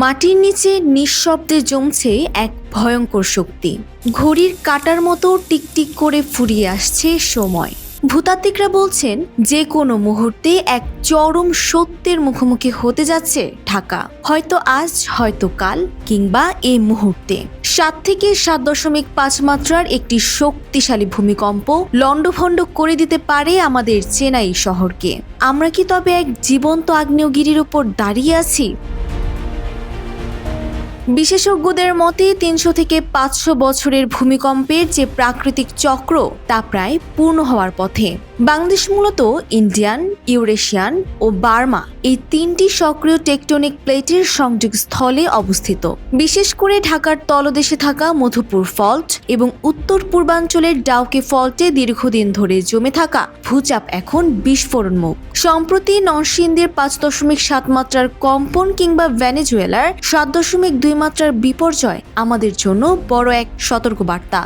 মাটির নিচে নিঃশব্দে জমছে এক ভয়ঙ্কর শক্তি। ঘড়ির কাঁটার মতো টিকটিক করে ফুরিয়ে আসছে সময়। ভূতাত্ত্বিকরা বলছেন যে কোনো মুহূর্তে এক চরম সত্যের মুখোমুখি হতে যাচ্ছে ঢাকা। হয়তো আজ, হয়তো কাল, কিংবা এই মুহূর্তে ৭ থেকে ৭.৫ মাত্রার একটি শক্তিশালী ভূমিকম্প লণ্ডভণ্ড করে দিতে পারে আমাদের চেনাই শহরকে। আমরা কি তবে এক জীবন্ত আগ্নেয়গিরির উপর দাঁড়িয়ে আছি? বিশেষজ্ঞদের মতে ৩০০ থেকে ৫০০ বছরের ভূমিকম্পের যে প্রাকৃতিক চক্র তা প্রায় পূর্ণ হওয়ার পথে। বাংলাদেশ মূলত ইন্ডিয়ান, ইউরেশিয়ান ও বার্মা এই ৩টি সক্রিয় টেকটনিক প্লেটের সংযোগস্থলে অবস্থিত। বিশেষ করে ঢাকার তলদেশে থাকা মধুপুর ফল্ট এবং উত্তর পূর্বাঞ্চলের ডাউকে ফল্টে দীর্ঘদিন ধরে জমে থাকা ভূচাপ এখন বিস্ফোরণমুখ। সম্প্রতি নরসিংদীর ৫.৭ মাত্রার কম্পন কিংবা ভেনেজুয়েলার ৭.২ মাত্রার বিপর্যয় আমাদের জন্য বড় এক সতর্কবার্তা।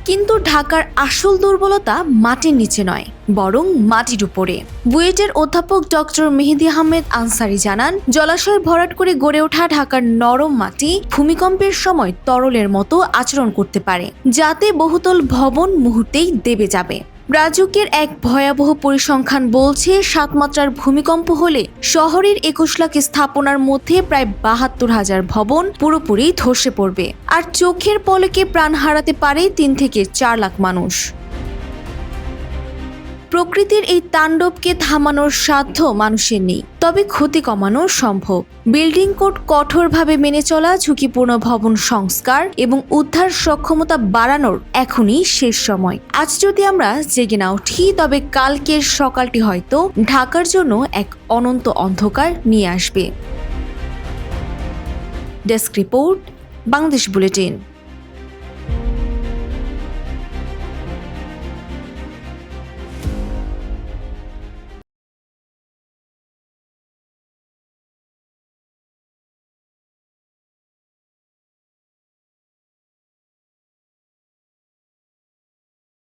কিন্তু ঢাকার আসল দুর্বলতা মাটির নিচে নয়, বরং মাটির উপরে। বুয়েটের অধ্যাপক ডক্টর মেহেদী আহমেদ আনসারি জানান, জলাশয় ভরাট করে গড়ে ওঠা ঢাকার নরম মাটি ভূমিকম্পের সময় তরলের মতো আচরণ করতে পারে, যাতে বহুতল ভবন মুহূর্তেই দেবে যাবে। রাজুকের এক ভয়াবহ পরিসংখ্যান বলছে ৭ মাত্রার ভূমিকম্প হলে শহরের ২১ লাখ স্থাপনার মধ্যে প্রায় ৭২,০০০ ভবন পুরোপুরি ধসে পড়বে, আর চোখের পলকে প্রাণ হারাতে পারে ৩ থেকে ৪ লাখ মানুষ। প্রকৃতির এই তাণ্ডবকে থামানোর সাধ্য মানুষের নেই, তবে ক্ষতি কমানো সম্ভব। বিল্ডিং কোড কঠোরভাবে মেনে চলা, ঝুঁকিপূর্ণ ভবন সংস্কার এবং উদ্ধার সক্ষমতা বাড়ানোর এখনই শেষ সময়। আজ যদি আমরা জেগে না উঠি, তবে কালকের সকালটি হয়তো ঢাকার জন্য এক অনন্ত অন্ধকার নিয়ে আসবে। Desk report, Bangladesh bulletin.